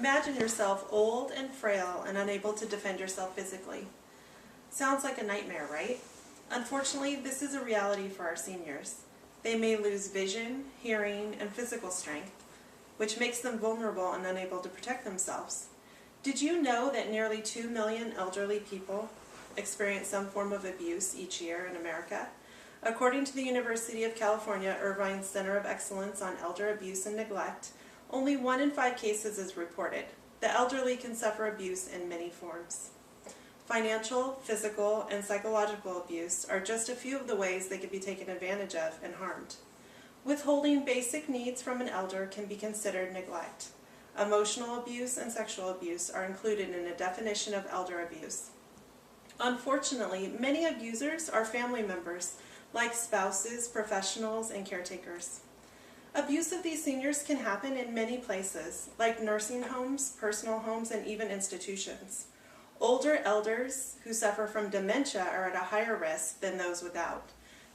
Imagine yourself old and frail and unable to defend yourself physically. Sounds like a nightmare, right? Unfortunately, this is a reality for our seniors. They may lose vision, hearing, and physical strength, which makes them vulnerable and unable to protect themselves. Did you know that nearly 2 million elderly people experience some form of abuse each year in America? According to the University of California Irvine Center of Excellence on Elder Abuse and Neglect, only 1 in 5 cases is reported. The elderly can suffer abuse in many forms. Financial, physical, and psychological abuse are just a few of the ways they can be taken advantage of and harmed. Withholding basic needs from an elder can be considered neglect. Emotional abuse and sexual abuse are included in a definition of elder abuse. Unfortunately, many abusers are family members, like spouses, professionals, and caretakers. Abuse of these seniors can happen in many places, like nursing homes, personal homes, and even institutions. Older elders who suffer from dementia are at a higher risk than those without.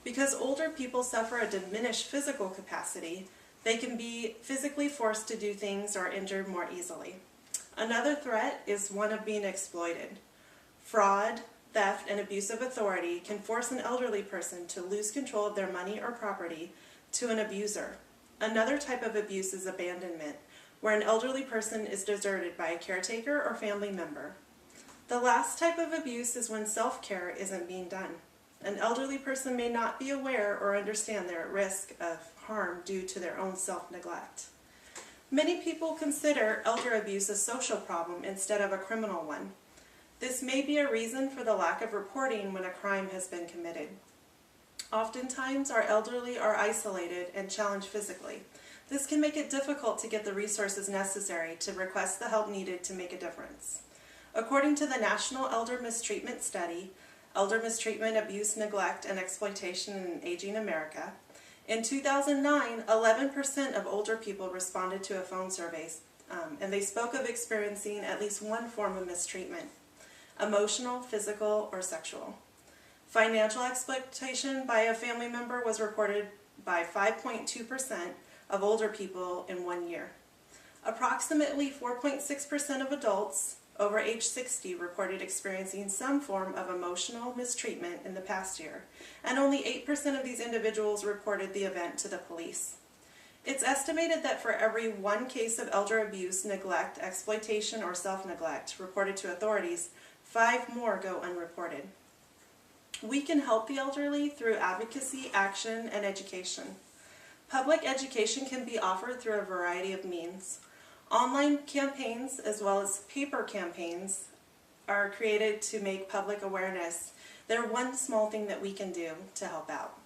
Because older people suffer a diminished physical capacity, they can be physically forced to do things or injured more easily. Another threat is one of being exploited. Fraud, theft, and abuse of authority can force an elderly person to lose control of their money or property to an abuser. Another type of abuse is abandonment, where an elderly person is deserted by a caretaker or family member. The last type of abuse is when self-care isn't being done. An elderly person may not be aware or understand they're at risk of harm due to their own self-neglect. Many people consider elder abuse a social problem instead of a criminal one. This may be a reason for the lack of reporting when a crime has been committed. Oftentimes, our elderly are isolated and challenged physically. This can make it difficult to get the resources necessary to request the help needed to make a difference. According to the National Elder Mistreatment Study, Elder Mistreatment, Abuse, Neglect, and Exploitation in Aging America, in 2009, 11% of older people responded to a phone survey, and they spoke of experiencing at least one form of mistreatment: emotional, physical, or sexual. Financial exploitation by a family member was reported by 5.2% of older people in 1 year. Approximately 4.6% of adults over age 60 reported experiencing some form of emotional mistreatment in the past year, and only 8% of these individuals reported the event to the police. It's estimated that for every 1 case of elder abuse, neglect, exploitation, or self-neglect reported to authorities, 5 more go unreported. We can help the elderly through advocacy, action, and education. Public education can be offered through a variety of means. Online campaigns, as well as paper campaigns, are created to make public awareness. They're one small thing that we can do to help out.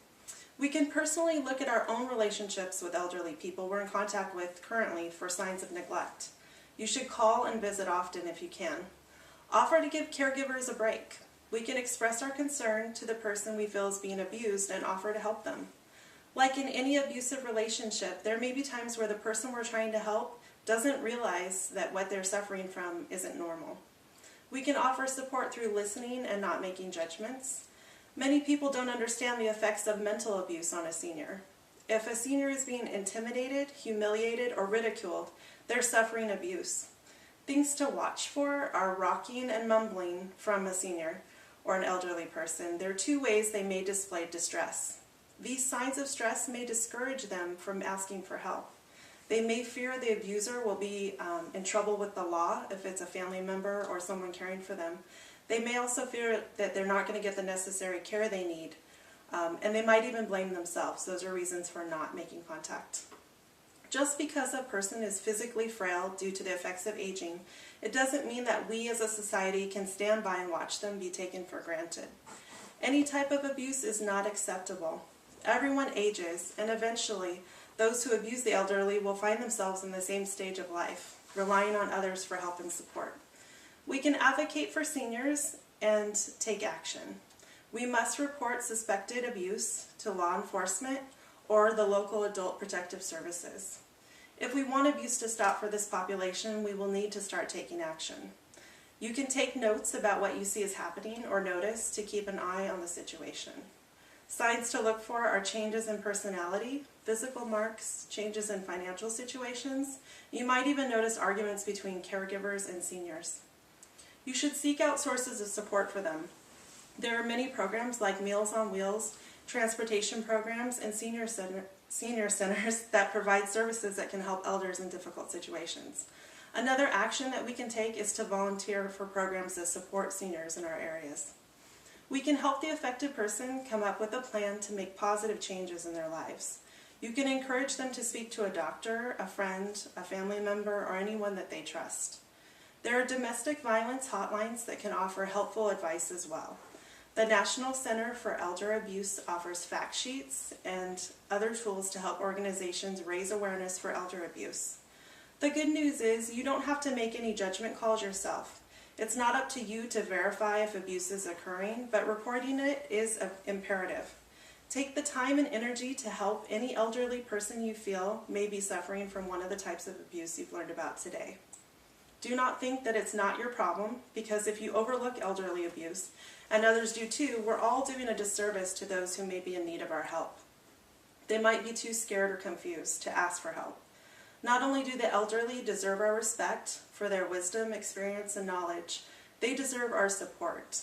We can personally look at our own relationships with elderly people we're in contact with currently for signs of neglect. You should call and visit often if you can. Offer to give caregivers a break. We can express our concern to the person we feel is being abused and offer to help them. Like in any abusive relationship, there may be times where the person we're trying to help doesn't realize that what they're suffering from isn't normal. We can offer support through listening and not making judgments. Many people don't understand the effects of mental abuse on a senior. If a senior is being intimidated, humiliated, or ridiculed, they're suffering abuse. Things to watch for are rocking and mumbling from a senior or an elderly person. There are 2 ways they may display distress. These signs of stress may discourage them from asking for help. They may fear the abuser will be in trouble with the law if it's a family member or someone caring for them. They may also fear that they're not going to get the necessary care they need, and they might even blame themselves. Those are reasons for not making contact. Just because a person is physically frail due to the effects of aging, it doesn't mean that we as a society can stand by and watch them be taken for granted. Any type of abuse is not acceptable. Everyone ages, and eventually those who abuse the elderly will find themselves in the same stage of life, relying on others for help and support. We can advocate for seniors and take action. We must report suspected abuse to law enforcement or the local adult protective services. If we want abuse to stop for this population, we will need to start taking action. You can take notes about what you see is happening or notice to keep an eye on the situation. Signs to look for are changes in personality, physical marks, changes in financial situations. You might even notice arguments between caregivers and seniors. You should seek out sources of support for them. There are many programs like Meals on Wheels, transportation programs, and senior centers that provide services that can help elders in difficult situations. Another action that we can take is to volunteer for programs that support seniors in our areas. We can help the affected person come up with a plan to make positive changes in their lives. You can encourage them to speak to a doctor, a friend, a family member, or anyone that they trust. There are domestic violence hotlines that can offer helpful advice as well. The National Center for Elder Abuse offers fact sheets and other tools to help organizations raise awareness for elder abuse. The good news is you don't have to make any judgment calls yourself. It's not up to you to verify if abuse is occurring, but reporting it is imperative. Take the time and energy to help any elderly person you feel may be suffering from one of the types of abuse you've learned about today. Do not think that it's not your problem, because if you overlook elderly abuse, and others do too, we're all doing a disservice to those who may be in need of our help. They might be too scared or confused to ask for help. Not only do the elderly deserve our respect for their wisdom, experience, and knowledge, they deserve our support.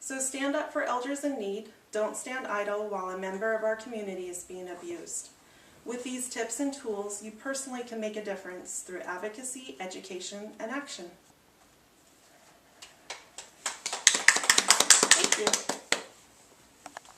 So stand up for elders in need. Don't stand idle while a member of our community is being abused. With these tips and tools, you personally can make a difference through advocacy, education, and action.